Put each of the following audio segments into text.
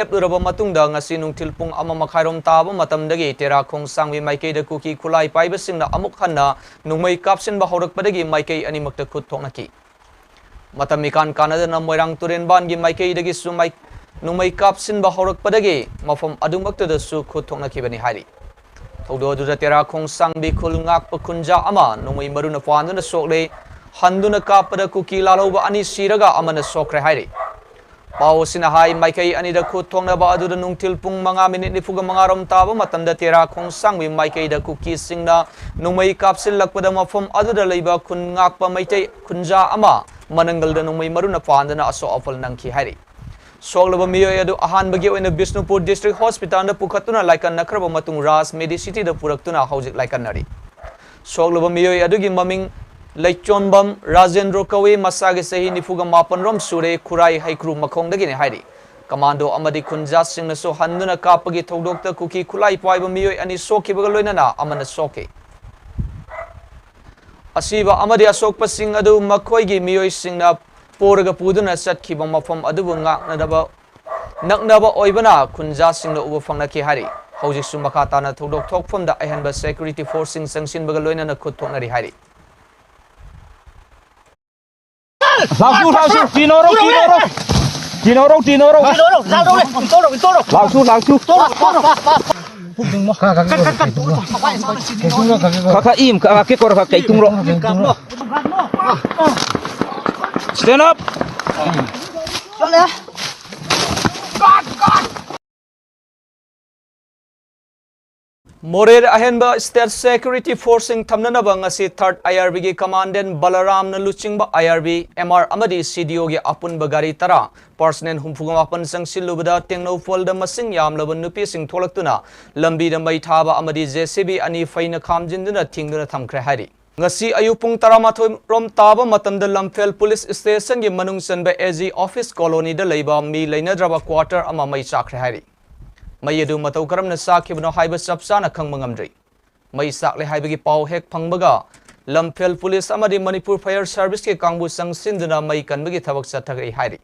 Epuraba matungda ngasi nungtil pung ama makhairom taba matamdagi tera khong sangwi maikei da kuki khulai paiba singna amuk hanna nungmai kapsin ba horakpadagi maikei animakta khut thoknaki matami kan kanadana moirang turen ban gi maikei dagi su mai nungmai kapsin ba horakpadagi mafam adumakta da su khut thoknaki bani hari thodo du tera khong sangbi khul ngak pakunja ama nungmai maruna phanduna sokle handuna kapada kuki laloba ani siraga amana sokre hari Pau sinahai maikei anida khut thongna ba adu nungtil pung manga minute nifuga mangarom taba matamda tera khong sangwi maikei da kuki singna nungmai kapsil lakpada mafam adu da leiba khun ngakpa maitei khunja ama manangal da nungmai maruna pandana aso afal nangki hari soglaba miyoy adu ahan bagi oina Bishnupur District Hospital da pukhatuna laikan nakraba matung ras medicity da puraktuna haujik laikan nari soglaba miyoy adu gi maming Laichonbam Rajendra Kawe Masagi Sahi Nifuga Mapanrom Sure Kurai Haikru Makong Dagini Haidi Commando Amadi Kunja Singh So Handuna Kapagi Togdokta Kuki Kulai Paiba Miyo Ani Soki Bagaloinana Amana Soki Asiba Amadi Asokpa Singh Adu Makoigi Miyo Singna Poraga Puduna Sat Kibama from Adubu Naknaba Oibana Kunja Singh Ubafangaki Hari Hoji Sumakatana Togdok Tok from the Ahanba Security Forcing Sanction Bagaloina Kutonari Hari Langsung, Tinoro. Kakak im, kakak kor kakak itung lo. Stand up. Morer ahenba State Security Forcing Tamnanaba ngasi 3rd IRB gi Commandant Balaram na luchingba IRB MR amadi CDO gi apun bagari tara personnel humfuga mapan sangsilubada tengno folda masing yamlaba nupi sing tholaktuna lambi da mai thaba amadi JCB ani faina khamjinduna thingduna thamkhre hari ngasi ayupung taramathoi rom taba matamda lamfel police station gi manung sanba AG office colony da leiba mi leinadraba quarter ama mai chakre hari Mayadu matau karamna sakibno haiba sapsana khangmangamdri mai sakle haibagi pau hek phangbaga lamphel police amadi Manipur fire service ke kangbu sangsinduna mai kanbagi thabak sathagai hairi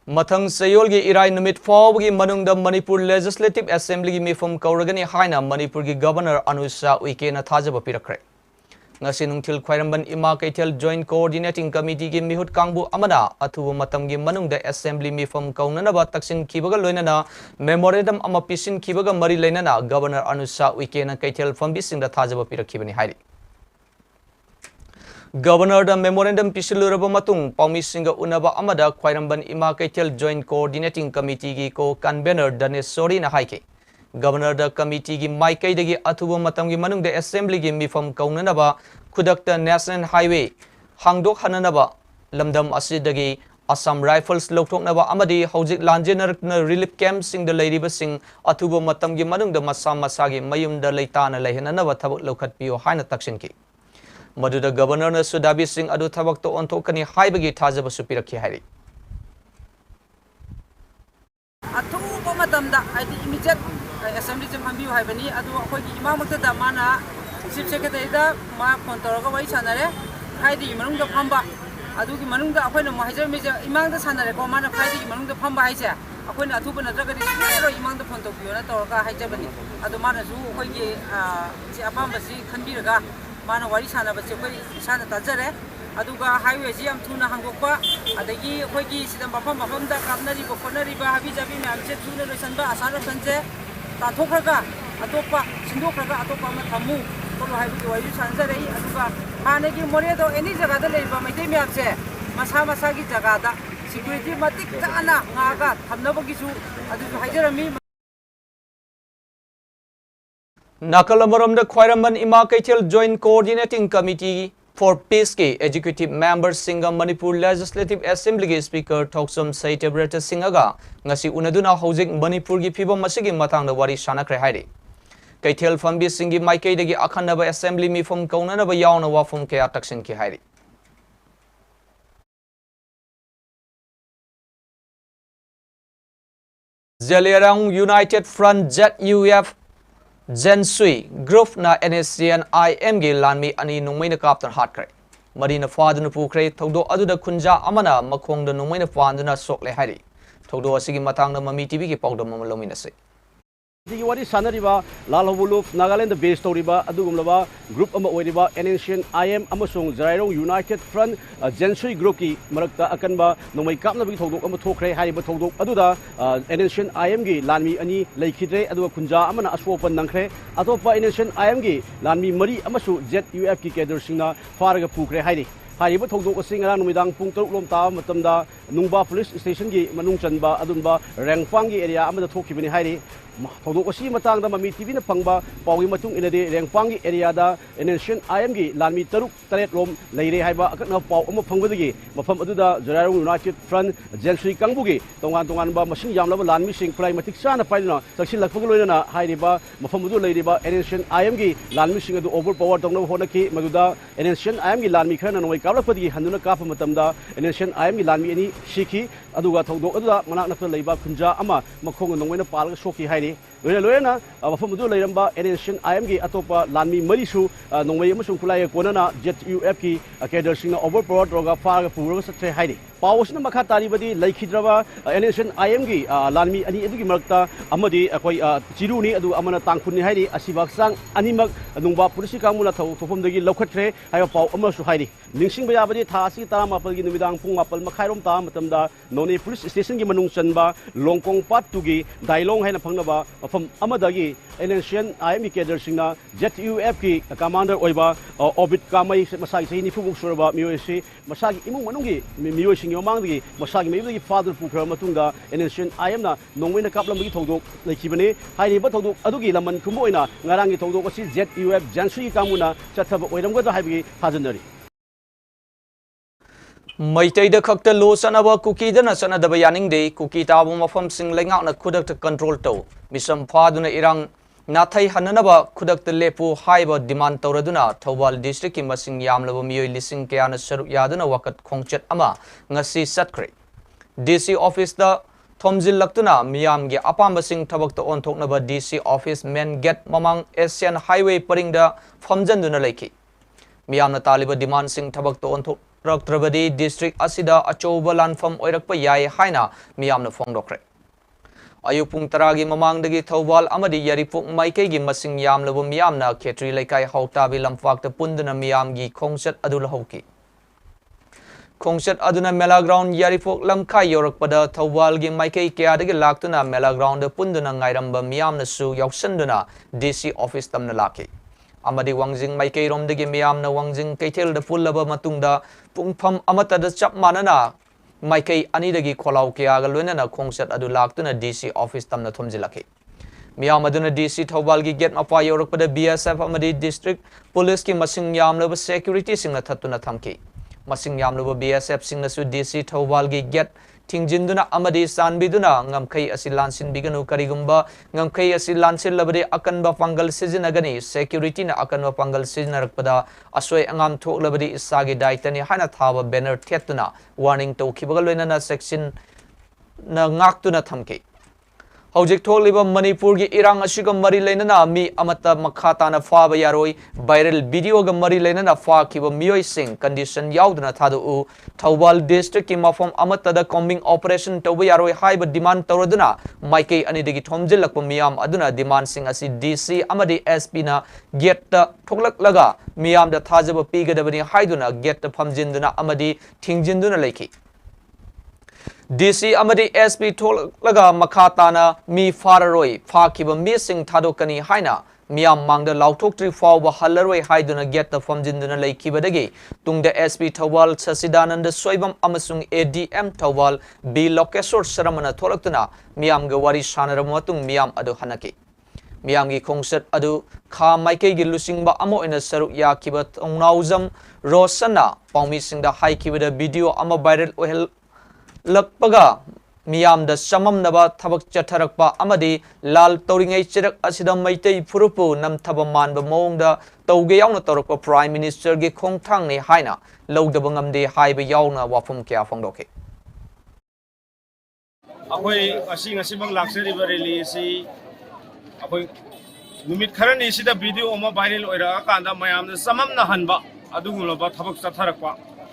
mathang sayol gi irai numit fawgi manungda Manipur Legislative Assembly gi mifum kauragani haina Manipur gi Governor Anusa Uike na thajaba pirakre ngasi nungthil khwairamban ima kaithel Joint Coordinating Committee gi mihut kangbu amana athubu matam gi manungda Assembly mifum kaunanaba taksin khibaga loinana memorandum ama pisin khibaga mari leinana Governor Anusa Uike na kaithel fambi singda thajaba pirakhibani hairi Governor da memorandum pisiluraba matung paumi singa unaba amada khwairamban ima kaithel Joint Coordinating Committee gi ko convener Danesori na haike Governor da committee gi maikai dagi athubu matam gi manung da assembly gi mifam kaunanaba khudakta National Highway hangdok hananaba lamdam asidagi Assam Rifles lokthoknaba amadi hojik lanjenar relief camp sing da leiriba sing athubu matam gi manung da masam masagi mayum da leitana lehenanaba thabak lokhat piyo haina taksinki maduda governor na sudabi sing adu thabak to onthokani haibagi thajaba supirakhi hari athubu matamda id immediate Assembly jam hambi hai bani adu akhoi gi imam makta da mana chief secretary da ma phone toroga wai sanare khaidi manung da phamba adu gi manung da akhoi na mahajam me imam da sanare ko mana khaidi gi manung da phamba hai cha akhoi na athubu na jaga di ro imam da phone to biyo na toroga hai cha bani adu mana su akhoi gi chi apam ba si khanbi raga mana wari sana ba che akhoi sana ta jare adu ga highway ji am thuna hangokpa adagi akhoi gi sidam bafam da kapnari ko konari ba habi jabi me am che thuna loisan ba asara sanche Tathokraga atopa sindokraga atopa ma thamu kono haibu wai sanjare aduga hanegi moredo any jaga da leiba maite myapse masa gi jaga da security matik kana ngaga thamnabagi su adu haijarami Nakalamaram da khwairamban ima kaithel Joint Coordinating Committee for Peace ke Executive Member Singa Manipur Legislative Assembly ke Speaker THOKCHOM Saitebrata Singaga ngasi unaduna hojik Manipur gi phibam masigi matang da wari sanakre hairi kaithel fambi singi maikai dagi akhanaba assembly mifum kaunana ba yauna wafum ke ataksin ki hairi Zelerang United Front ZUF Zensui Group na NSCN IM gi lanmi ani nungmai na kaptan hat kare Marina Faduna Pukre, Todo Aduda Kunja Amana, Makong the Nomina Fanduna Sokle Hari. Todo Asigi Matanga Mami TV Powder Mamalomina. Wadi Sanariba, Lala Wuluf, Nagaland based Toriba, Adugumlava, Group Oidiba, an ancient IM Amasung, Zairo, United Front, Gensui Groki, Marakta Akanba, Nomai Kapna Toto, Amatokre, Hariba Toto, Aduda, an ancient IMG, Lami Ani, Lakidre, Adu Kunja, Amana Aswopan Nankre, Atopa, an ancient IMG, Lami Mari Amasu, ZUF Kadersina, Faraga Pukre, Hari. Hariba Toto Singa, Numidang Punto Lomta, Matamda, Numba Police Station, Manungchanba, Adumba, Rangfangi area, Amada Toki Hari. Todo Osi Matang the Mami TV Pangba, Pawi Matung in the day, Rangfangi area, an ancient IMG, Lami Taruk, Taret Rom, Lady Haiba, Akana Pau, Pangwagi, Mafam Aduda, Zero United Front, Gensui Kangugi, Tonganba, Machine Yam Lava Land Missing, Climatic Sana Pilana, Saxila Pugulina, Haiba, Mafamudu Ladyba, an ancient IMG, Land Missing to overpower Tongo Honaki, Maduda, an ancient IMG, Land Mikan and Wakalapadi, Handuna Kapa Matamda, an ancient IMG, Lami, Shiki, Aduga Togo, Manaka Laba, Kunja, Ama, Makong and Wena Pal, Shoki Heidi. Loena, Mafamudu Lamba, an ancient IMG, Atopa, Lami Marisu, Nomay Musulaya, Konana, ZUF, Kadersina, overpower, Droga, Far, Purus, Heidi. Powers na makatari badi Laikhidrava, an ancient IMG, Lami, Ani Edu Marta, Amadi, Chiruni, Adu Amana Tankuni Heidi, Asivaksang, Animak, Numba Purisikamula, from the Lokatre, I have Pau Amasu Heidi. Mixing Bayabadi, Tasi, Tamapal, Midang, Pungapal, Makairom Tam, Matamda, Noni Police Station Gimanung Sanba, Longkong Pat Tugi, Dailong Hanapangaba, from Amadagi, an ancient IMG Kadersina, ZUF, Commander Oiba, Orbit Kamai, Masaki, Fugu Suraba, Musi, Masaki, Imungi, Musi. Yomangi, Masagi, maybe father Puka Matunga, and ancient Iamna, no win a couple of Mitodo, like Kibane, Heidi Batodo, Adugi, Laman Kumoina, Narangi Todo, ZUF, Jansui Kamuna, Chatab, wait, I'm going to have a Hazanari. Maitay the cocktail low sanaba cookie the Nasana the Bayaning Day, cookie tabum of singling out a kudak control toe. Misam Paduna Irang. Nathai Hananaba Kudak the Lepo Haiba demand Tauraduna, Tawal district in Masing Yam Lavamio Lissing Kiana Saru Yaduna Wakat Kongchet Ama, Ngasi Satkre. DC office the Tomzil Laktuna, Miamgi Apambasing Tabak on Toknaba DC office men get Mamang Asian Highway putting the Famjanduna Lake. Miam Nataliba demand sing Tabak on Trabadi district Asida Achobalan from Oirakpa Yai Haina, Miam the Fongdokre. Ayupung Taragi Mamang the Towal Amadi Yaripuk Maikegi Masing Yam Labum Yamna, Ketri Lekai Hautabi Lamfak the Pundana Miamgi, Kongset Adula Hoki. Kongset Aduna Mela Ground Yaripuk Lamkai Yorok Pada Towalgi Maike Kiadagi Laktuna Mela Ground the Pundana Ngairamba Miamna Su Yoksenduna, DC office Tamnalaki. Amadi Wangzing Maike Rom the Miamna Wangzing Katel the Fullaba Matunda, Pungpam Amata the Chap Manana. Maikay Anidagi Kolau Kiaga Lunana Kongset Adulaktuna DC office Tamna Tumzilaki. Miamaduna DC Tobalgi get Mapa Yorok the BSF Amadi district, Police ki Masing Yam Lava security sing a Tatuna Tamki. Masing Yam Lava BSF sing the DC Tobalgi get Tingjinduna Amadi Sanbiduna, Ngamkay Asilansin Biganu Karigumba, Ngamkay Asilansin Labade Akanba Pangal Sizinagani, security na Akanba Pangal Sizinarpada, Asway Angam Tok Labadi Isagi Daitani Hanatava banner Tetuna, warning to Kibagalena section na Ngaktuna Tamki. Hojik Toliba Manipuri Irang Ashiga Mari Lenana, mi Amata Makatana Faba Yaroi, viral video Mari Lenana Fakiba Mio Sing, condition Yaudana Tadu, Tawal district Kimafom Amata the combing operation Tawayaroi High but demand Tauraduna, Maike Anidigi Tomzilak Miam Aduna demand sing as DC Amadi Espina get the Toklak Laga, Miam the Tazaba Piga the Haiduna, get the Pamjinduna Amadi Tingjinduna Lake. DC Amadi SP Tolaga Makatana Mi Fararoi, Fakiba missing Tadokani Haina, Miam Mang the Lautok Tree Fawa Halarway Haiduna get the from Jinduna Lake Kibadagi, Tung the SP Tawal Sasidan and the Soibam Amasung ADM Tawal, B Lokesor Saramana Tolaktuna, Miam Gawari Shanaramatung Miam Adu Hanaki. Miamgi Kongset Adu, Ka Maike Gilusingba Amo in a Saru Yakibat Nauzam, Rosana, Pomising the High Kibida video Ama Viral Oil. Lakpaga Miam the Samam Naba Tabak Chatarakpa Amadi Lal Toring Chirak Asidam Maite Purupu Nam Tabaman Bamong Taugeyauna Toroko Prime Minister Ge Kong Tang ni Haina Low the Bungam de Hai Bayauna Wafum Kia Fondoke. Away a sing a simple luxury release. Away Numit Karani see the video of my vinyl or a kanda Mayam the Samam Nahanba. ꯑꯗꯨꯒꯨꯝꯂꯕ ꯊꯕꯛ ꯆꯠꯊꯔꯛꯄ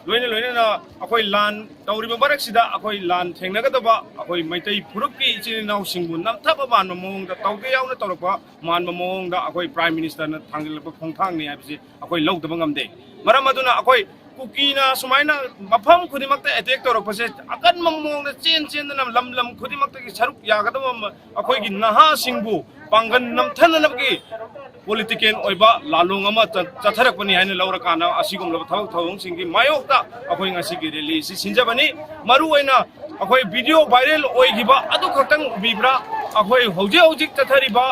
loina loina akoi lan tauriba barak sida akoi lan thengnagadaba akoi maitai phurukki ichinau singbu namthaba man mamong da tauge yauna torpa man mamong da akoi prime minister na thangilba khongthang ni habsi akoi lawdaba ngamde maram aduna akoi kukina sumaina mafam khudimakta attack torpase akan mamong da chen na lam khudimakta ki saruk yagadaba akoi gi naha singbu pangan namthananabgi politician oiba lalung ama chatharakpani haina laurakana asigum laba thawak thawong singi mayokta akoi ngasi gi release sinjabani maru oina akoi video viral oigiba adu khaktang bibra akoi hojik chathariba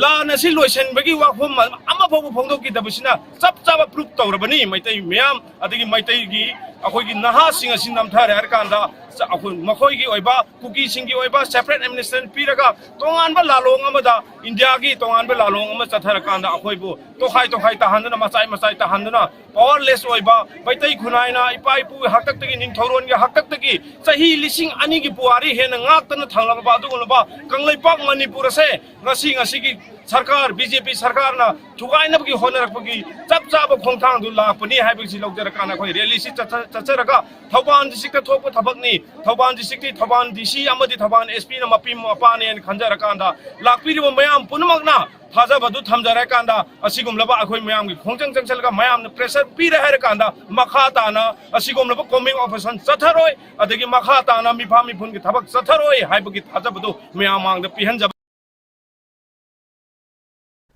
la nasi loisen bagi wakhom ama phabu phongdoki dabusina chap chaba proof tawrabani maitai miyam adigi maitai gi akoi gi naha singa sinam thare har kanda akoi makhoi gi oiba kuki singi oiba separate administration piraga tongan ba lalong amada india gi tongan ba lalong ama chathara kanda akoi bu to khai ta handana masai ta handana powerless oiba maitai khunaina ipai pu haktak tagi ning thoron gi haktak tagi sahi lising ani gi puari hena ngak tan thanglaba ba du ba kanglai pak manipur se ngasi gi सरकार BJP सरकार ना थुगाइनब की होनरक की चप चाब खोंथांग दु लापनी HYBE सि लौजर काना खोइ रैली सि चचरका थौबान डिस्ट्रिक्ट थोप थबकनी थौबान डिस्ट्रिक्ट थौबान डीसी अमदि थौबान एसपी ना मपी मपाने खंजर कांदा लाकपिरिब मयाम पुनमकना थाजबदु थमजर कांदा असिगुमलबा अखोइ मयाम की खोंजंग जंगसलगा मयाम न प्रेशर पीरे हर कांदा मखा ताना असिगुमलबा कॉमिंग ऑपरेशन चथरोय अदगी मखा ताना मिफा मिफुन की थबक चथरोय हाइब की थाजबदु मयाम मांग द पिहन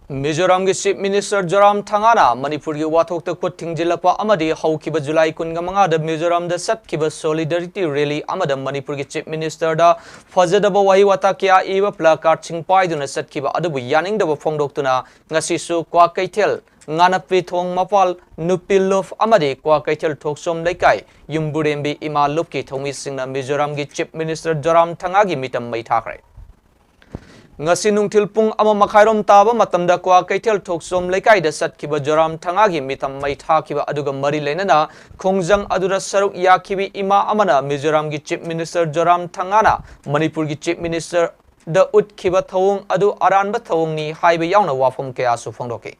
मिजोराम के chief minister Zoramthanga Manipur की वाथोक तक खुद थिंगजिलपा अमदी हौकिबा जुलाई 15 मिजोराम द सत्किबा सॉलिडरिटी रैली अमद मणिपुर की चीफ मिनिस्टर दा फजदबा वही वाता क्या इबा प्लाकार्ड सिंग पाइदुना सत्किबा अदबु यानिंगदबा फोंगदोक्तुना ngasisu kwa kaithel nganapi thong mapal nupilof amadi kwa kaithel thokchom laikai yumburembi ima lupki thomi singna Mizoram की चीफ मिनिस्टर जोराम थांगा की मितम मै थाखरे ngasi nungthil pung ama makhairom taba matamda kwa kaithel thoksom laikai da satkiba joram thangagi mitam mai thakiba aduga mari lenana khongjang adura saruk yakhibi ima amana mizoram gi chief minister joram thangana manipur gi chief minister da utkhiba thawung adu aranba thawung ni haiba yauna wafom kya su phongdoke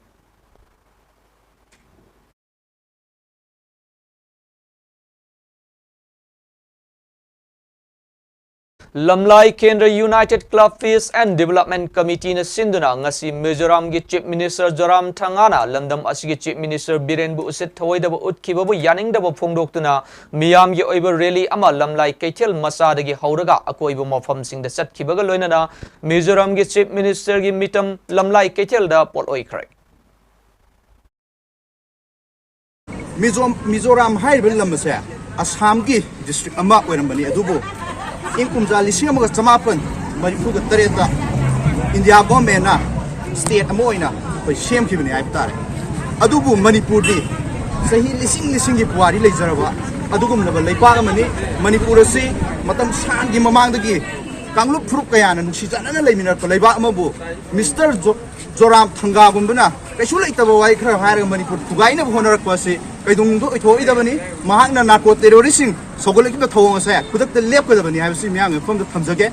Lamlai Kendra United Club Peace and Development Committee na sinduna ngasi Mizoram gi Chief Minister Joram Thangana Lamdam asigi Chief Minister Birenbu usit thawaidaba utkibabu yaningdaba phongdoktuna miyam gi oiba rally ama Lamlai Kaithel masadagi hauraga akoiba mafam singda satkibaga loinana Mizoram gi Chief Minister gi mitam Lamlai Kaithel da pol oikhrai Mizoram haiba lamase Assam gi district ama oirambani adubu Inkumza lising mga samapan Manipur ka tareta India government na state amoy na kay siyem kibini ay patare adubu Manipur di sahi lising gi puwari lay zarawa adugum na balay pa mani Manipur si matam saan gi mamangdagi kanglup frup kaya na nuksijana na lay minar palay ba amabu Mr. Joram Thanga gumbuna kay sulay tabaway kaya harang Manipur tugay na buhonarak kwa si kay dungdo ito idabani mahak na narco terrorism sogolek na thawong sa kudak te lep kada bani habsi myang from the thamjage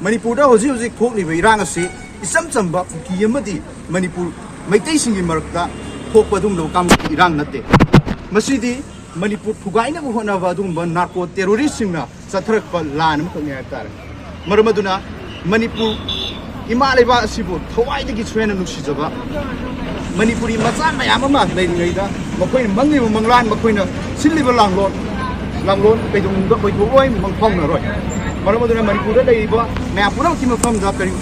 Manipur da hoji thokli ba irang asi isam chamba ki yamadi Manipur maitai singi marakta thokpa dung lo kam irang natte masidi Manipur thugai na hona ba dung ban narco terrorism na satharak pa lan am khnya tar marmaduna Manipur imalai ba asibu thawai de ki threina nuksi jaba Manipuri macha mayam ama lai ngai da makoi mangni manglan makoi na silliba langlon kai dung da koi thoi mangphom na roi maramuduna Manipur da dai ba maya pura ki mafam da kari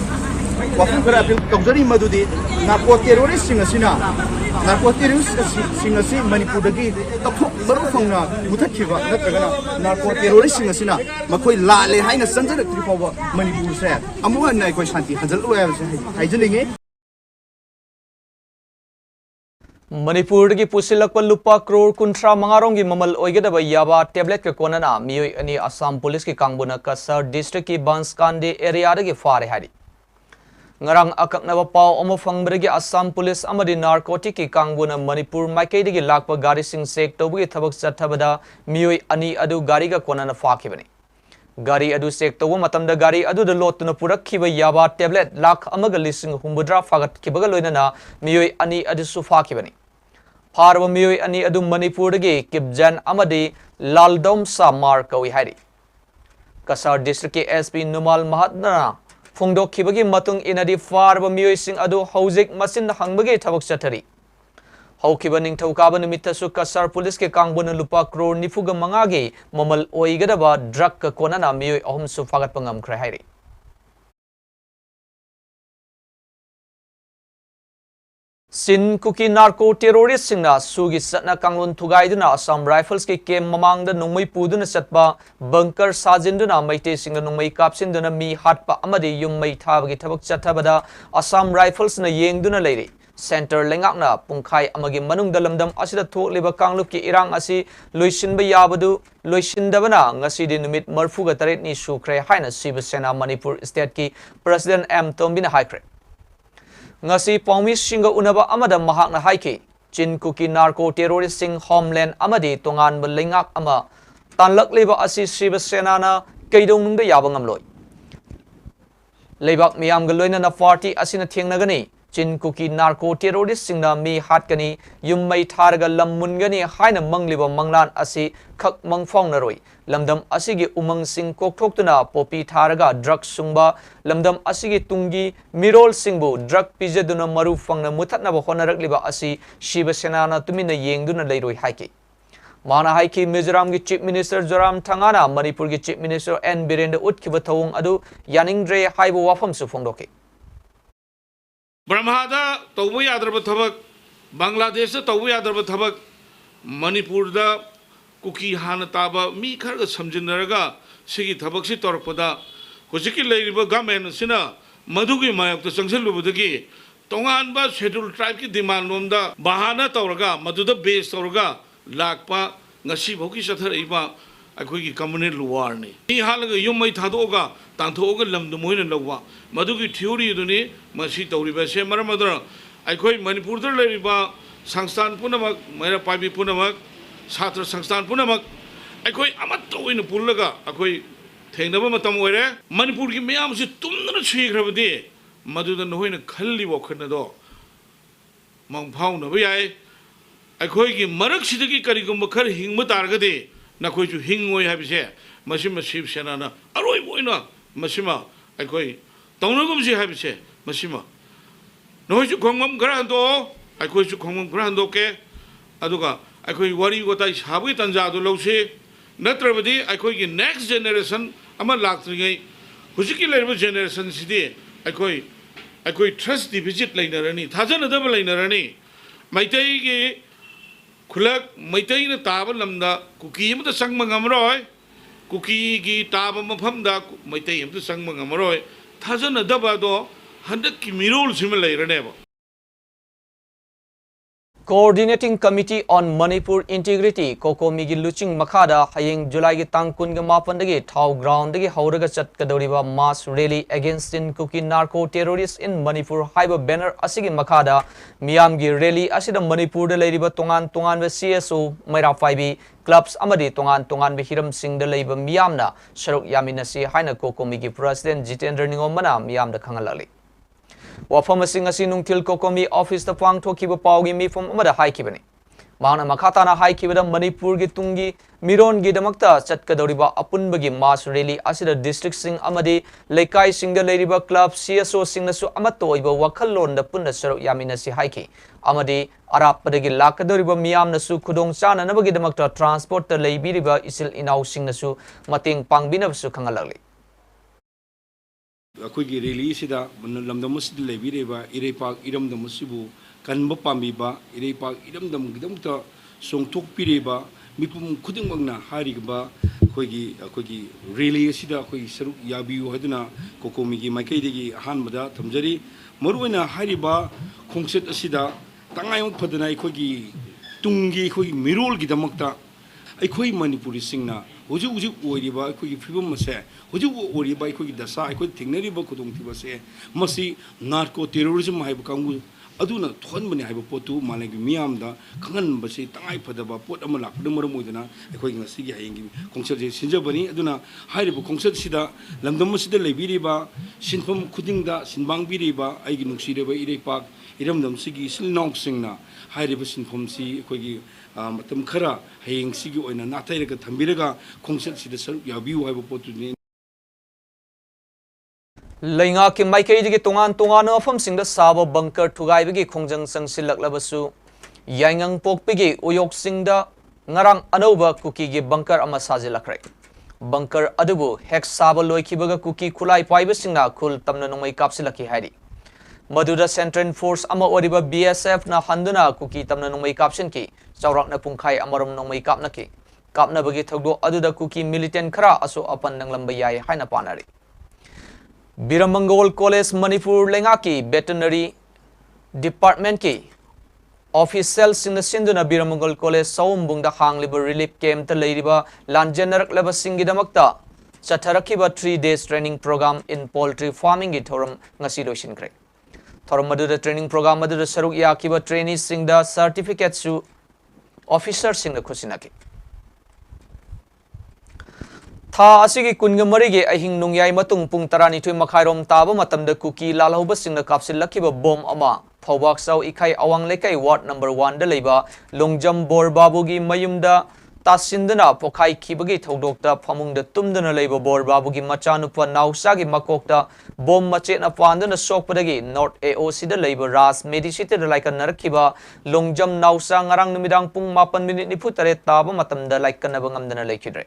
wafum kara apil tawjari madudi narco terrorist singa narco terrorist singa si Manipur da gi tapuk maru phangna muthakhiba natragana narco terrorist singa makoi la le haina sanjara tripawa Manipur sa amuha nai koi shanti hajal oya haijalinge Manipur की पुसिलक लुपा करोड़ कुंट्रा मंगारों की ममल ओइगदब याबा tablet के कोनना मियोई अनि Assam police की कांगबुना कसर district की बांसकांडे area के फारे हारी ngarang akaknaba paw omo fangbregi assam police amadi narcotic ki kangbuna manipur maikaidigi lakpa gari sing sek tobugi thabak chathabada mioi ani adu gari ga konana fakhibani gari adu sek tobu matamda gari adu da lotuna purakhiba yaba tablet lakh amaga lising humbudra fagat kibaga loinana mioi ani adu su fakhibani फारब मियोय अनि अदु मणिपुरदगी किपजन अमदी लालदोम सा मार कवि हारी कसर district के SP नुमाल महतना फोंदोखिबगी मतुंग इनदी फारब मियोय सिंग अदु हौजिक मसिन हंगबगी थबक चथरी हौखिबा निंगथौकाबा निमित्तसु कसर पुलिस के कांगबुन लुपा करोड़ निफुग मंगागी ममल ओइगदबा ड्रग का कोनाना मियोय अहुमसु फागतपा ngamkhre हारी सिन कुकी नार्को टेरोरिस्ट सिंगना सुगी सतना कांगलोन थुगाइदुना असम राइफल्स के केम ममांगदा नोंमै पुदुना चटपा बंकर साजिंदुना मैते सिंगना नोंमै कापसिंदुना मी हाटपा अमदि युम्मै थाबगी थबक चथबदा असम राइफल्स ना येंगदुना लेरि सेंटर लेंगाकना पुंखाई अमगी मनुंगदा लमदम असिदा थोकलिबा कांगलुप की इरांग असि लोइसिनबा याबदु लोइसिनदबना ngасidi numit 48 ni सुख्रे हाइना शिवसेना मणिपुर स्टेट की प्रेसिडेंट एम तोम्बिना हाइख्रे ngasi pawmi singa unaba amada mahakna haiki chin kuki narco terrorist sing homeland amadi tongan belingak ama tanlak leba asi Shivasena na kaidong nungda yabang amloi lebak miyam galoina na party asina thengnagani chin kuki narco terrorist sing na mi hatkani yummai tharga lammungani haina mangliba manglan asi khak mangfong naroi lamdam asigi umang sing kokthokna popi tharaga drug sungba lamdam asigi tungi mirol singbu drug pijaduna maru fangna muthatna ba honarakliba asi Shivasena na tumina yengduna leiroi haiki mana haiki Mizoram gi chief minister Zoram Thangana Manipur gi chief minister N Birendra utkiba thawung adu yaningdre haibu wafam su phongdoke ब्रह्मादा तौबो याद्रब थबक बांग्लादेश तौबो याद्रब थबक मणिपुर दा कुकी हान ताबा मी खरग समजिनरगा सिगी थबक सि तोरपदा हुजिकी लेरिबा गवर्नमेंट सिना मधुगी मायक चंगसलुबदगी तोंगानबा शेड्यूल ट्राइब की डिमांड नोमदा बहाना तौरगा मधुदा बेस तौरगा लाकपा ngasi bhoki sathariba अखोगी कम्युनिटी वारनी ई हालग युम्मै थादोगा तांथोगा लमदु मोइना लौवा मधुगी थ्योरी दुनी मसी तौरिबा से मरमदर अखोई मणिपुर दर लेरिबा संस्थान पुनमक मैरा पाबी पुनमक छात्र संस्थान पुनमक अखोई अमत ओइना पुल्लगा अखोई थेंगनबा मतम ओइरे मणिपुर की मयाम से तुमना छीग्रबदि मधुदा नहोइना खल्ली वखनदो मंगफाउनबा याय अखोई की मरक सिदगी करिगुम खर हिंगम तारगदि नखोइचु हिंगोय हाबिसे मसिमा शिवसेना अरोय बोइना मसिमा अखोई तौनगुमसि हाबिसे मसिमा नहोइचु खोंगम खरांदो अखोइचु खोंगम खरांदोके अदुगा अखोई वारी गोताई साबि तंजादु लौसे नत्रबदि अखोई की नेक्स्ट जनरेशन अमा लाक्त्रिगै हुजिकी लेरबो जनरेशन सिदि अखोई ट्रस्ट डिफिसिट लैनरनी थाजनदब लैनरनी मैतै की खुलक मैतैन ताब लमदा कुकी अमत संग मंगमरोय कुकी की ताब मफमदा मैतै अमत संग मंगमरोय थाजनदबदो हंदक की मिरोल SIM लैरनेबो Coordinating Committee on Manipur Integrity Kokomi gi luching makhada hayeng July gi tang kun ga mapan dagi thau ground dagi hauraga chatkadoriba mass rally against in cookie narco terrorists in Manipur haiba banner asigi makhada miyam gi rally asida Manipur da leiriba tongan be CSO maira faibi clubs amadi tongan be hiram sing da leiba miyamna sharuk yaminasi haina Kokomi gi president Jitendra Ningomana miyam da khangalali wafam asing asi nungtil Kokomi office da pang thokiba pawgi mi from amada haikibani mahana makhatana haikibada Manipur gi tungi miron gi damakta chatkadoriba apunbagi mass rally asida district sing amadi leikai singa leiriba club CSO sing nasu amato iba wakhallon da punna saruk yaminasi haiki amadi arapadagi lakadoriba miyam nasu khudong chana nabagi damakta transport ta leibiriba isil inau sing nasu mating pangbina su khangalali अखोगी rally सिदा लमदमसिद लेबिरेबा इरेपाक इरमदमसिबु कनब पामिबा इरेपाक इरमदमगिदमता सोंथोकपिरेबा मिपुम खुदिंगमगना हारिगबा अखोगी rally सिदा अखोगी सरुक याबियु हदना कोकोमीगी माइकैदेगी हानबदा थमजरी मरुवैना हारिबा खोंसेट असिदा तंगायम फदना अखोगी तुंगी अखोगी मिरोलगिदमक्ता अखोई मणिपुरी सिंगना हुजु हुजु ओरिबा अखोगी फिबम मसे हुजु ओरिबा अखोगी दशा अखोई थिंगनरिबा खुदोंथिबा से मसी नार्को टेररिज्म हाइब कांगु ꯑꯗꯨꯅ ꯊꯣꯛꯍꯟꯕꯅꯤ ꯍꯥꯏꯕ ꯄꯣꯠꯇꯨ ꯃꯥꯂꯦꯝꯒꯤ ꯃꯤꯌꯥꯝꯗ ꯈꯪꯍꯟꯕꯁꯤ ꯇꯉꯥꯏꯐꯗꯕ ꯄꯣꯠ ꯑꯃ ꯂꯥꯛꯄꯅ ꯃꯔꯝ ꯑꯣꯏꯗꯨꯅ ꯑꯩꯈꯣꯏꯒꯤ ꯉꯁꯤꯒꯤ ꯍꯌꯦꯡꯒꯤ ꯈꯣꯡꯆꯠꯁꯤ ꯁꯤꯟꯖꯕꯅꯤ ꯑꯗꯨꯅ ꯍꯥꯏꯔꯤꯕ ꯈꯣꯡꯆꯠꯁꯤꯗ ꯂꯝꯗꯝ ꯑꯁꯤꯗ ꯂꯩꯕꯤꯔꯤꯕ ꯁꯤꯟꯐꯝ ꯈꯨꯗꯤꯡꯗ ꯁꯤꯟꯕꯥꯡꯕꯤꯔꯤꯕ ꯑꯩꯒꯤ ꯅꯨꯡꯁꯤꯔꯕ ꯏꯔꯩꯄꯥꯛ ꯏꯔꯝꯗꯝꯁꯤꯒꯤ ꯏꯆꯤꯜ ꯏꯅꯥꯎꯁꯤꯡꯅ ꯍꯥꯏꯔꯤꯕ ꯁꯤꯟꯐꯝꯁꯤ ꯑꯩꯈꯣꯏꯒꯤ ꯃꯇꯝ ꯈꯔ ꯍꯌꯦꯡꯁꯤꯒꯤ ꯑꯣꯏꯅ ꯅꯥꯊꯩꯔꯒ ꯊꯝꯕꯤꯔꯒ ꯈꯣꯡꯆꯠꯁꯤꯗ ꯁꯔꯨꯛ ꯌꯥꯕꯤꯌꯨ ꯍꯥꯏꯕ ꯄꯣꯠꯇꯨꯅꯤ ꯂꯩꯉꯥꯛꯀꯤ ꯃꯥꯏꯀꯩꯗꯒꯤ ꯇꯣꯉꯥꯟ ꯇꯣꯉꯥꯟꯕ ꯃꯐꯝꯁꯤꯡꯗ ꯁꯥꯕ ꯕꯪꯀꯔ ꯊꯨꯒꯥꯏꯕꯒꯤ ꯈꯣꯡꯖꯪ ꯆꯪꯁꯤꯜꯂꯛꯂꯕꯁꯨ ꯌꯥꯏꯉꯪ ꯄꯣꯛꯄꯒꯤ ꯎꯌꯣꯛꯁꯤꯡꯗ ꯉꯔꯥꯡ ꯑꯅꯧꯕ ꯀꯨꯀꯤꯒꯤ ꯕꯪꯀꯔ ꯑꯃ ꯁꯥꯖꯤꯜꯂꯛꯈ꯭ꯔꯦ ꯕꯪꯀꯔ ꯑꯗꯨꯕꯨ ꯍꯦꯛ ꯁꯥꯕ ꯂꯣꯏꯈꯤꯕꯒ ꯀꯨꯀꯤ ꯈꯨꯠꯂꯥꯏ ꯄꯥꯏꯕꯁꯤꯡꯅ ꯈꯨꯜ ꯇꯝꯅ ꯅꯣꯡꯃꯩ ꯀꯥꯞꯁꯤꯜꯂꯛꯈꯤ ꯍꯥꯏꯔꯤ ꯃꯗꯨꯗ ꯁꯦꯟꯇ꯭ꯔꯦꯜ ꯐꯣꯔꯁ ꯑꯃ ꯑꯣꯏꯔꯤꯕ BSF ꯅ ꯍꯟꯗꯨꯅ ꯀꯨꯀꯤ ꯇꯝꯅ ꯅꯣꯡꯃꯩ ꯀꯥꯞꯁꯤꯟꯈꯤ ꯆꯥꯎꯔꯥꯛꯅ ꯄꯨꯡꯈꯥꯏ ꯑꯃꯔꯣꯝ ꯅꯣꯡꯃꯩ ꯀꯥꯞꯅꯈꯤ ꯀꯥꯞꯅꯕꯒꯤ ꯊꯧꯗꯣꯛ ꯑꯗꯨꯗ ꯀꯨꯀꯤ ꯃꯤꯂꯤꯇꯦꯟ ꯈꯔ ꯑꯁꯣꯛ ꯑꯄꯟ ꯅꯪꯂꯝꯕ ꯌꯥꯏ ꯍꯥꯏꯅ ꯄꯥꯅꯔꯤ ꯕꯤꯔꯃꯪꯒꯣꯜ ꯀꯣꯂꯦꯖ ꯃꯅꯤꯄꯨꯔ ꯂꯩꯉꯥꯛꯀꯤ ꯚꯦꯇꯔꯅꯔꯤ ꯗꯤꯄꯥꯔꯠꯃꯦꯟꯠꯀꯤ ऑफिशियल सिंधुना बीरमंगल कॉलेज सौम्बुंग हांगलिब रिलीफ कैंप लेरिबा लांजेनरक्लबसिंगिदमक्ता चथरखिबा 3 days training programme in poultry farming की थोरम ngasi लोइसिनख्रे थोरम मदुदा ट्रेनिंग प्रोग्राम मदुदा सरुक याखिबा ट्रेनी सिंगदा सर्टिफिकेट सु ऑफिसर सिंगदा खुसिनाकी था असिगी कुनगमरिगे अहिंग नुंगयाई मतुंग पुंग 12 मखाइरोम ताबा मतमदा कुकी लालहौबा सिंगदा कापसिलखिबा बॉम अमा फौबाक्साउ इखाई अवांग लेकाई वार्ड नंबर 1 दा लेबा लोंगजम बोर बाबुगी मयुमदा तासिंदना पोखाई खिबगी थौदोक्ता फमुंगदा तुमदना लेबा बोर बाबुगी मचानुपा नाउसागी मकोक्ता बॉम मचेना पांदना सोकपदगी नॉर्थ AOC दा लेबा राज मेडिसिटी दा लाइका नरखिबा लोंगजम नाउसा ngarang numidag pung 8:43 ताबा मतमदा लाइकनबा ngamdana लेखिद्रे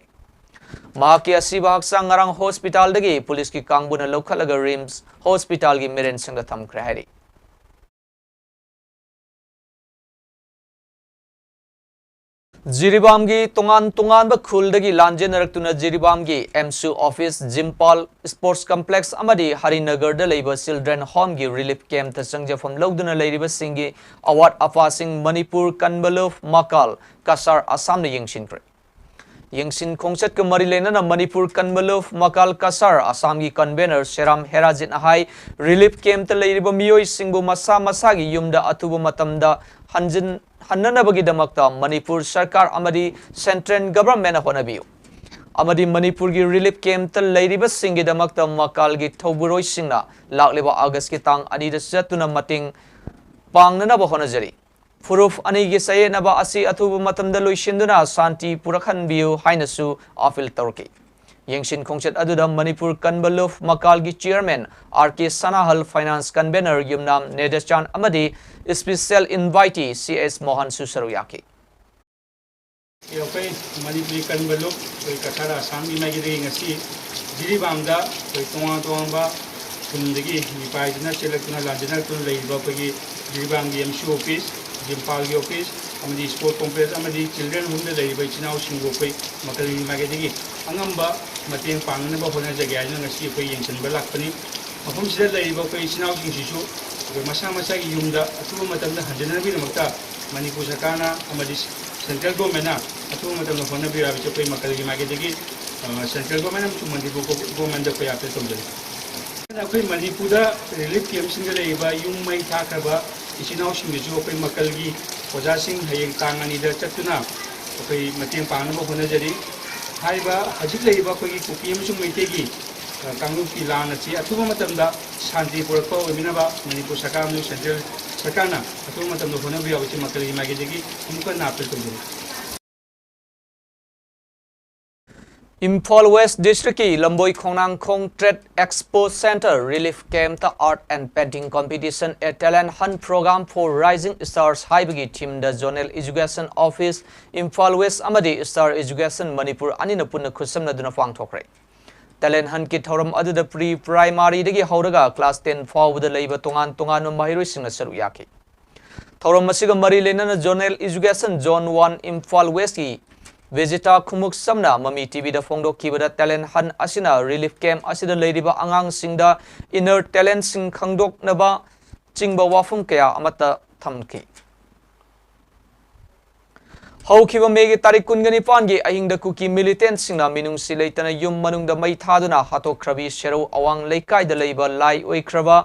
माकी असिबा हक्सा ngarang हॉस्पिटल दगी पुलिस की कांगबुना लौखलगा रिम्स हॉस्पिटल की मेरेन संग थमख्रे हारि जिरीबाम की तोंगान खुलदगी लांजेनरक्तुना जिरीबाम की MSU ऑफिस जिम्पाल स्पोर्ट्स कॉम्प्लेक्स अमदी हरिनगर द लेबा चिल्ड्रन होम की रिलीफ कैंप ता संगजफम लौदुना लेरिबा सिंगी अवार्ड अफासिंग मणिपुर कन्बलुफ मकाल कसार असम ने यंगसिनख्रे यंगसिन खोंगचत के मरी लेना मणिपुर कन्बलुफ मकाल कसार असम की कन्वेनर शेराम हेराजिन हाई रिलीफ कैंप ता लेरिबा मियोई सिंगबु मसा मसा की युमदा अथुबु मतमदा हंजिन हन्ननबगीदमक्ता मणिपुर सरकार अमदी सेंट्रल गवर्नमेंट होनबियु अमदी मणिपुर की रिलीफ कैंप ता लेरिबा सिंगीदमक्ता मकाल की थौबुरोई सिंगना लाक्लेबा अगस्त की तांग अनीद चतुना मतिंग पांगननबा होनजरी फुरुफ अनीगी सयेनबा असि अथुबु मतमदा लोइसिंदुना शांति पुरखनबियु हाइनसु अपील तौरकी यंगसिन खोंगचत अदुदा मणिपुर कन्बलुफ मकाल की chairman RK Sanahal finance convener Yumnam Nedechan अमदी स्पेशल इनवाइटी CS मोहन सुसरुयाकी योकै मणिपुरी कन्बलुफ कथारा आसामगी माइगिदगी ngasi जिरीबामदा तोंगा खुंदगी निपाइजना चेलक्तुना लांजेनरक्तुना लेइबा पगी जिरीबामगी MSU ऑफिस जिम्पालगी ऑफिस अमदी स्पोर्ट कॉम्प्लेक्स अमदी चिल्ड्रन होम दा लेइबा इचिनाउ सिंगो पै मकलगी माइगिदगी अंगंबा मतेंग पांगनबा होनाजगे आइना ngasi पै यंगसनबा लाक्पनी मफम सिदा लेइबा पै इचिनाउ सिंगसिसु मसा मसा की युमदा अथुबा मतमदा हंजनबीदमक्ता मणिपुर सरकारना अमदी सेंट्रल गवर्नमेंटना अथुबा मतमदा होनबीराबिचे पै मकलगी माइगिदगी सेंट्रल गवर्नमेंट अमसु मणिपुर गवर्नमेंट दा पै अपील तौजरी अखोई मणिपुर रिलीफ कैंप सिंग लेइबा युम मई थाखरबा इचिनाउ सिंगजु अखोई मकलगी ओजासिंग हयेंग तांग अनीदा चतुना अखोई मतेंग पांगनबा होनजरी हाइबा हजिक लेइबा अखोई कुकी अमसु मैतेगी कांगुकी लान अछि अथुबा मतमदा शांति पुरक्पा ओइमिनबा मणिपुर सरकार अमसु सेंट्रल सरकारना अथुबा मतमदा होनबियाबछि मकलगी माइगिदगी अमुका नापल तौजरी Imphal West District की Lamboi Khongnang Khong trade expo centre relief camp ता art and painting competition a talent hunt programme for rising stars हाइबगी team the zonal education office Imphal west अमदी स्टार एजुकेशन मणिपुर अनिना पुन्ना खुसमनदुना पांगथोखरे टैलेंट हंट की थौरम अदुदा प्री प्राइमरी दगी हौरगा क्लास 10 फाउबदा लेबा तोंगान तोंगान महिरोइसिंगना सरुक याखि थौरम मसिगा मरी लेना zonal education zone 1 Imphal west की वेजिटा खुमुक समना ममी टीवी दा फोंगदो किबदा टैलेंट हन असिना रिलीफ कैंप असिदा लेरिबा अंगांग सिंगदा इनर टैलेंट सिंग खंगदोकनबा चिंगबा वाफुम कया अमता थमकी हौखिबा मेगी तारिक 29 गी अहिंगदा कुकी मिलिटेंट सिंगना मिनुंग सिलेतना युम मनुंगदा मई थादुना हातोख्रबी शेरो अवांग लेकाइदा लेबा लाई ओइख्रबा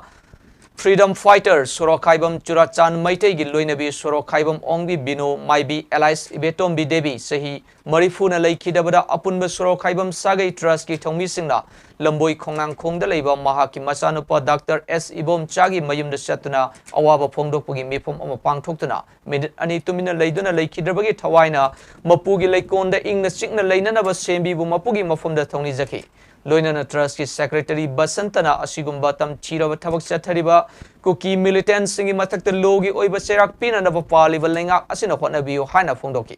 Freedom Fighter Sorokhaibam Churachan Maitei gi loinabi Sorokhaibam Ongbi Bino Maibi Allies Ibetom Bi Debi Sahi Marifuna Laikidabada Apunba Sorokhaibam Sagai Trust ki Thongmi Singna Lamboi Khongnang Khongda Leiba Mahaki Masanupa Dr. S. Ibom Chagi Mayumda Satuna Awaba Phongdokpugi Mifom Ama Pangthoktuna Minute Ani Tumina Leiduna Laikidabagi Thawaina Mapugi Leikonda Ingna Chikna Leinanaba Sembi Bu Mapugi Mafumda Thongni Zaki Loinana Trust ki Secretary Basantana Asigumba Tam Chiraba Thabak Chathariba Kuki militant singi mathakta logi oiba serak pina na papali balengak asina hotnabiyo haina phongdoki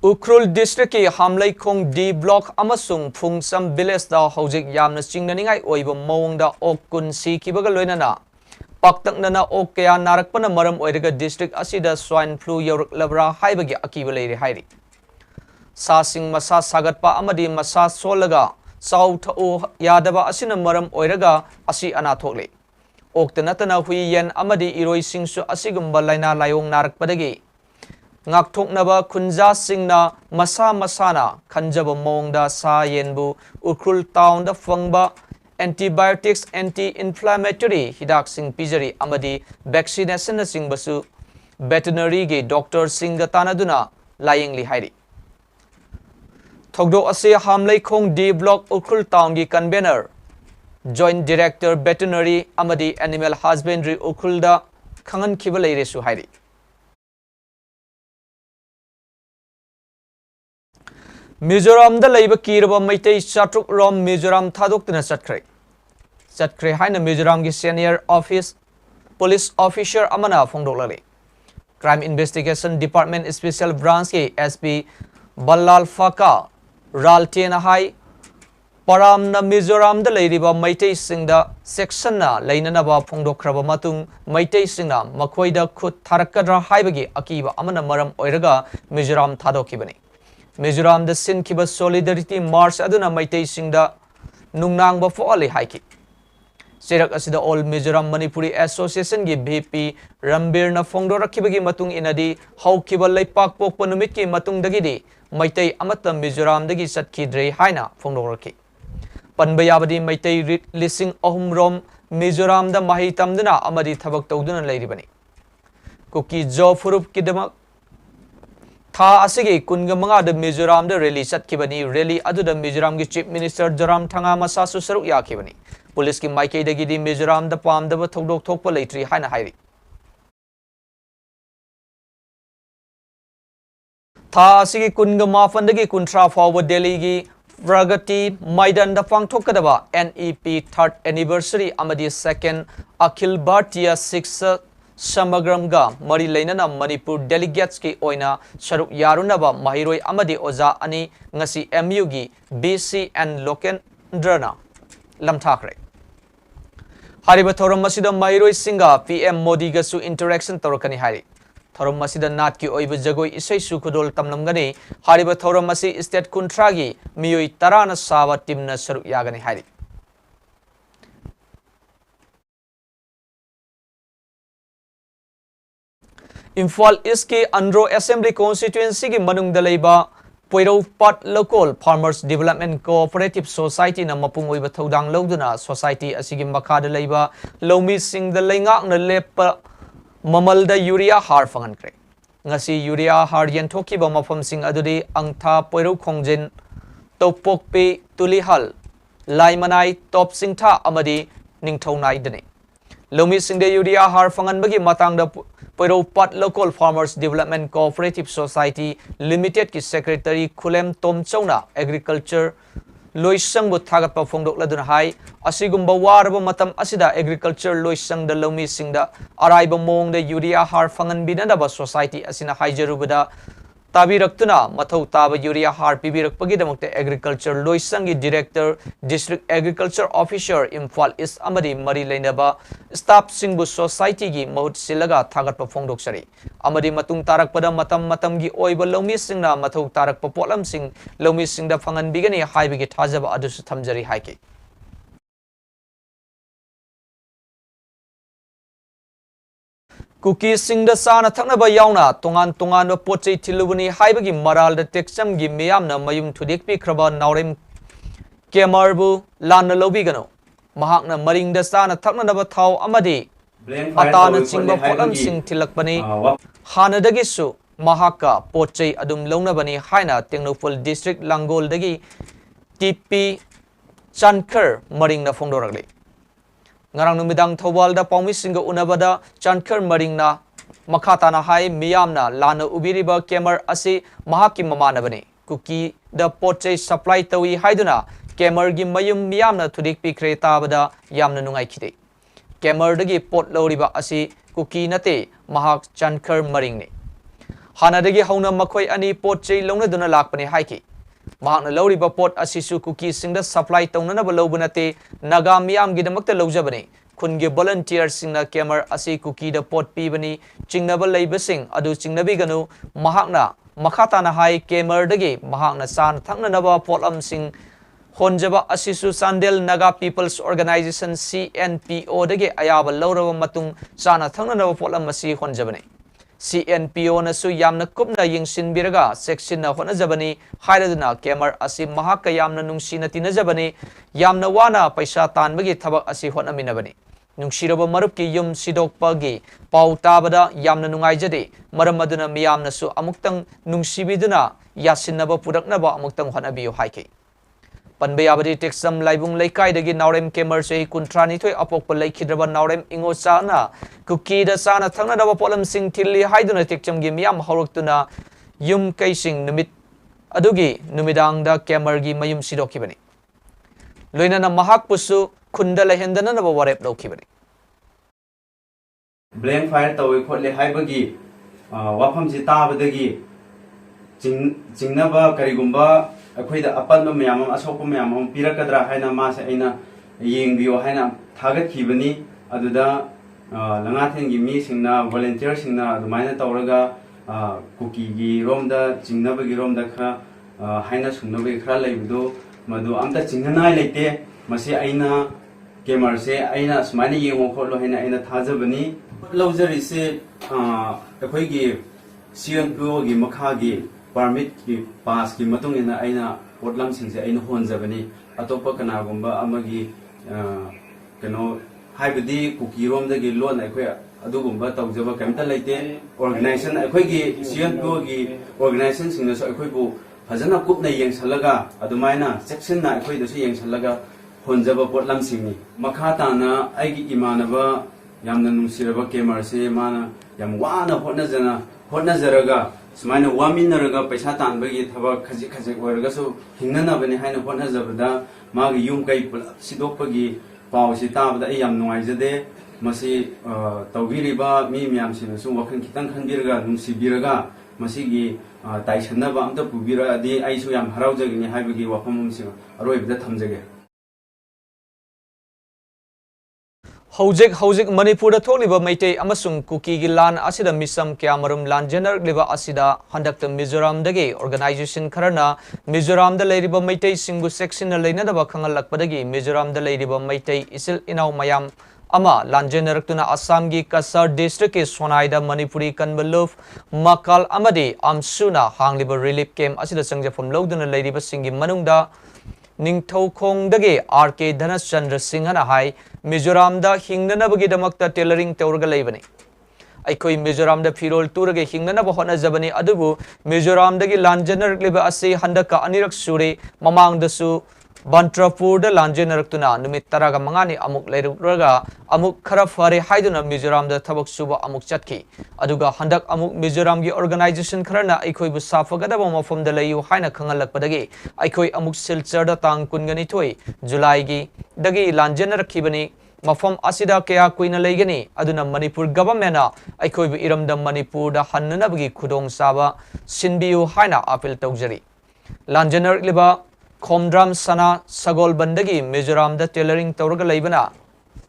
Ukrul district ki Hamlai Khong D block amasung Phungsam village da hojik yamna chingnaningai oiba mawngda okun si kibaga loinana Paktaknana okaya narakpana maram oiraga district asida swine flu yorak labra haibagi akiba leiri hairi Sasing masa sagatpa amadi masa solaga South o yadaba asina maram oiraga asi anathokle Oktanatana hui yen amadi iroi singsu asigumba laina layong narakpadagi Ngakthoknaba kunja singna masa masana kanjaba mawngda sa yenbu Ukrul town da fangba antibiotics anti-inflammatory hidak sing pijari amadi vaccination na sing basu veterinary ge doctor sing da tanaduna layingli hairi Thogdo ase Hamlai Khong D block Ukrul town gi convener joint director veterinary amadi animal husbandry Ukrul da khangan khiba leire su hairi Mizoram da leiba kiraba maitei chatruk rom Mizoram thadoktina chatkre haina Mizoram gi senior office police officer amana phongdoklali crime investigation department special branch ki SP Ballal Faka Raltena hai param na Mizoram da leiriba maitei singda section na leinanaba phongdokraba matung maitei singna makhoida khut tharakadra haibagi akiba amana maram oiraga Mizoram thadokibani Mizoram da sin kiba solidarity march aduna maitei singda nungnang ba foali haiki Serak asida all Mizoram Manipuri Association gi BP Rambir na phongdora kibagi matung inadi hau kiba leipak pokpa numit ki matung dagidi maitei amata Mizoram dagi satkidrei haina phongdora Panba yabadi maitei lising rom Mizoram da mahi tamduna amadi thabak tawduna leiribani Kuki jo furup kidamak Tha asigi kunga manga da Mizoram da rally satkibani rally adu da Mizoram gi chief minister Joram Thanga Masasu saruk yakibani Police ki maikei dagi di Mizoram da pamdaba thokdok thokpa leitri haina hairi Tha asigi kunga mafandagi kuntra fawa Delhi gi Pragati Maidan da pangthokadaba NEP 3rd anniversary amadi 2nd Akhil Bhartiya Shiksha Samagramga Mari Lainana Manipur delegates ki oina saruk yarunaba mahiroi amadi oza ani ngasi MU gi BC and Lokendrana lamthakre Hariba thoram masida mahiroi singa PM Modi ga su interaction torakani hari thoram masida nat ki oiba jagoi isai su khudol tamlamgani hariba thoram masi state kuntragi miyoi tarana sawa timna saruk yagani hari Imphal East ki Andro Assembly constituency ki manung dalaiba Poirau Pat Local Farmers Development Cooperative Society na mapung oiba thodang loduna society asigi makhada leiba lomi sing da leingak na lepa mamal da urea har fangan kre ngasi urea har yentoki ba mafam sing adudi angtha Poirau Khongjin Topokpe Tulihal Laimanai Top Singtha amadi Ningthonai dane lomi sing da urea har fangan bagi matang da Poirau Pat Local Farmers Development Cooperative Society Limited ki Secretary Khulem Tomchona Agriculture Loisang bu thagat pa phongdok ladun hai asigumba warba matam asida agriculture loisang da lomi singda araiba mong da urea har fangan binadaba society asina haijarubada tabirakuna mathau taba urea har pibirakpagi damakte agriculture loisangi director district agriculture officer Imphal East amadi mari leinaba staff singbu society gi mahut silaga thagat pa phongdok sari amadi matung tarak pada matam gi oiba lomi singna mathau tarak pa potlam sing lomi singda fangan bigani haibigi thajaba adusu thamjari haike Cookie sing the sana Tanaba Yauna, Tongan Poche Tilubuni, Haibagi Maral, the Texam Gimiamna, Mayum to Dick Pikraba, Naurim Kemarbu, Lana Lobigano, Mahakna Maring the sana Tanaba Tau Amadi, Atana Chingba Polam Sing Tilakbani, Hana Dagisu, Mahaka, Poche Adum Lonabani, Haina, Tengnopol District Langol Dagi, TP Chankar, Maring the Fondoragli. Ngarang numidang thawal da pawmi singa unabada chankar maring na makata na hai miyam na lana ubiriba kemer asi mahaki mamana bani kuki da poche supply tawi haiduna kemer gi mayum miyam na thudik pikre tabada yamna nungai khide kemer dagi pot loriba asi kuki nate mahak chankar maring ne hana dagi hauna makhoi ani poche longna duna lakpani haiki Mahakna loriba pot asisu cookie singda supply taunanaba lobunate naga miyam gidamakta lojabani khungi volunteer singna kemer asi cookie da pot pibani chingnaba leibasing adu chingnabi ganu mahakna makhata na hai kemer dagi mahakna san thangnanaba polam sing honjaba asisu sandel naga people's organization CNPO dagi ayaba loraba matung sana thangnanaba polam masi honjabani CNPO na su yamna kupna yingsin biraga section na hona jabani hairaduna kemer asi mahaka yamna nungsi na tinajabani yamna wana paisa tanbagi thabak asi hona minabani nungsiraba marup ki yum sidokpagi pau tabada yamna nungaijade maram aduna miyamna su amuktang nungsibiduna yasinaba puraknaba amuktang hona biyo haike Panbayabadi Texam Laibung Laikai dagi Naurem Kemer se kuntrani thoi apok palai khidraba Naurem ingo sana kuki da sana thangna dawa polam sing thilli haiduna Texam gi miyam hauruktuna yum kai sing numit adugi numidang da Kemer gi mayum sidokhibani loina na mahak pusu khunda lahendana na warep dokhibani Blame fire tawi khotle haibagi wafam si tabadagi jingnaba karigumba अखोइदा upon ma'am असोप ma'am पीरकद्रा है मासे येंबियो है थागत खीबनी अदुदा लंगाथेंगी मी सिंगना volunteer सिंगना अदुमाइना तौरगा cookie गी रोमदा चिंगनबगी रोमदा खरा हाइना सुंगनबगी खरा लेबिदो मदु अमता चिंगनाय लेते मसे आइना केमर से आइना सुमाइना येंगो खोलो हैना आइना थाजबनी लौजरिसे अखोइगी सीएनपीओ गी मखागी permit ki pass ki matung ina aina potlam sing se aina hon jabani atopa kana gumba amagi kano haibadi kuki rom da gi lon ai khoi adu gumba taw jaba kamta leite organization ai khoi gi CNPO gi organization sing na so ai khoi bu phajana kup na yeng salaga adumaina section na ai khoi da su yeng salaga hon jaba potlam sing ni makha ta na ai gi imanaba yamna nungsiraba kemer se mana yam wana hotna jaraga Smaina waminaraga paisa tanbagi thaba khaji khaji wargasu hingnanabani haina hotnajabada magi yum kai sidokpagi pawsi tabada ai yam nuaijade masi tawbiriba mi miyam sinasu wakhan kitang khanbiraga nungsibiraga masigi taisannaba amta pubira adi aisu yam haraujagini haibagi wafamumsi aroibda thamjage Hojik Manipur da tholiba maitei amasung kuki gi lan asida misam kyamarum lan jener liba asida handakta Mizoram dagi organization kharana Mizoram da leiriba maitei singu section na leina da bakhangal lakpadagi Mizoram da leiriba maitei isil inau mayam ama lan jener tuna Assam gi Kasar district ke Sonai da Manipuri kanbaluf makal amadi amsuna hangliba relief camp asida sangjafam loduna leiriba singi manungda Ningthokchom dagi RK Dhanas Chandra Singh na hai Mizoram da hingnanabagi damakta tailoring tawrga leibani aikoi Mizoram da firol turage hingnanaba hona jabani adubu Mizoram dagi lanjanar liba ase handaka anirak sure mamang dasu Bantrapur da lanjanar tuna numit taraga mangani amuk leiruraga amuk khara fare haiduna Mizoram da thabak suba amuk chatki aduga handak amuk Mizoram gi organization kharana aikoi bu safagadaba mafam da layu haina khangalakpadagi aikoi amuk silchar da tang kungani thoi July gi dagi lanjanar khibani mafam asida kaya kuina leigani aduna Manipur government na aikoi bu iramda Manipur da hannanabagi khudong saba sinbiu haina appeal tawjari lanjanar liba Khomdram sana sagol bandagi Mizoram da tailoring tawraga leibana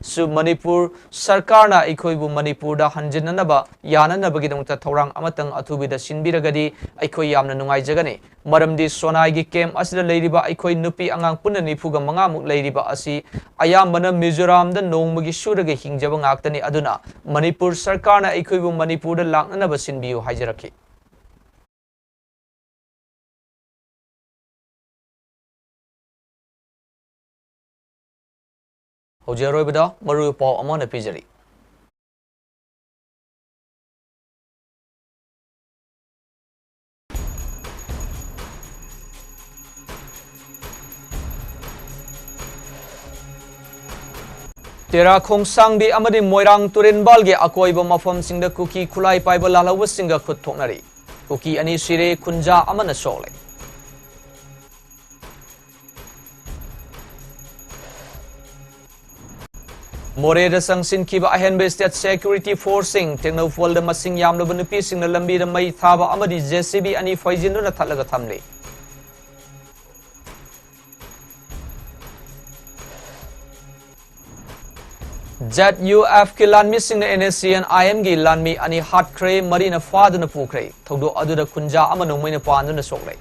su Manipur Sarkarna Aikoibu Manipurda Hanjinanaba Yananabagidamta Torang Amatang Atubida Sinbiragadi Aikoi Yamna Nungai Jagani Maramdi Sonai Kem Asida Ladiba Aikoi Nupi Angang Punani Puga Mangamuk Ladiba Asi Ayamana Mizoram the Nomagi Suraga Hingjabang Aktani Aduna Manipur Sarkarna Aikoibu Manipurda Langanaba Sinbiu Hajaraki Hojarobida Maru Paul Amona Pijari. Tera Khongsangbi Amadi Moirang Turin Balge Akoiba Mafam Singda Kuki Kulai Paiba Lalawa Singa Kutonari. Kuki Ani Sire Kunja Amana Sole. Moreda Sangsin Kiba Ahenbe State Security Forcing Techno Folda Masing Yamlaba Nupi Sing Lambi the Mai Thaba Amadi JCB Ani Faizinduna Talaga Tamli. ZUF Kilan missing the NSC and IMG Lanmi Ani Hot Cray Marina Father Pukre, Todo Aduda Kunja Amano Mina Pan the Sole.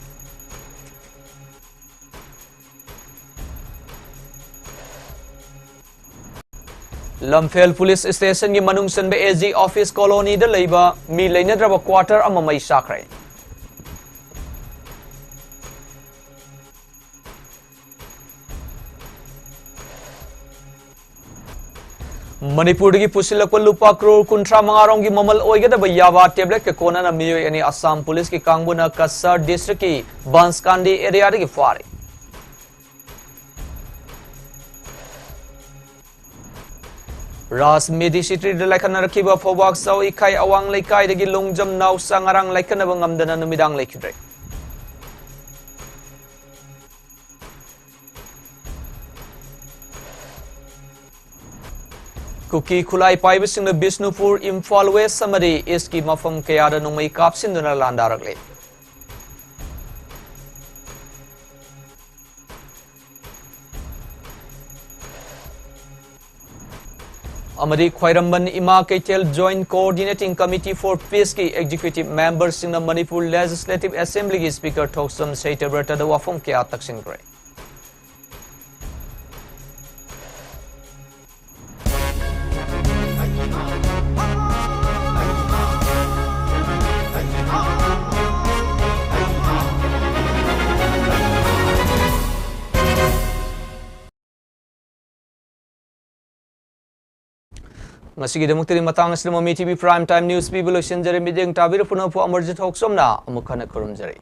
Lamphel Police Station की मनुंगसन में AG Office Colony the लेबा मी लेने द्रवा quarter अममई साकरे मणिपुर की पुसिलक लुपा करोड़ कुंट्रा मंगारों की ममल ओइगदब यावा tablet के कोना न मियो यानी असम पुलिस की कांगबुना कसर डिस्ट्रिक्ट की बांसकांडी एरिया की फारे Ras Medi City de Laikan Rakiba for Wak Sau Ikai Awang Laikai de Gilongjam Now Sangarang Laikanabangam the Namidang Lake. Kuki Kulai Pibes in the Bisnupur Imphal West Samadi Iski Mafam Kayada no make ups in the Landarakle. Amadi Khwairamban Ima Kaitel Joint Coordinating Committee for Peace ki Executive Members in the Manipur Legislative Assembly ki Speaker THOKCHOM Saitabrata the Wafum Kya Taksin Gray. Masih kita mungkin matang asli Mami TV Prime Time News Bible Shinjari Mideng Tabir Punapu AMARJIT THOKCHOM na amukan kurum jari.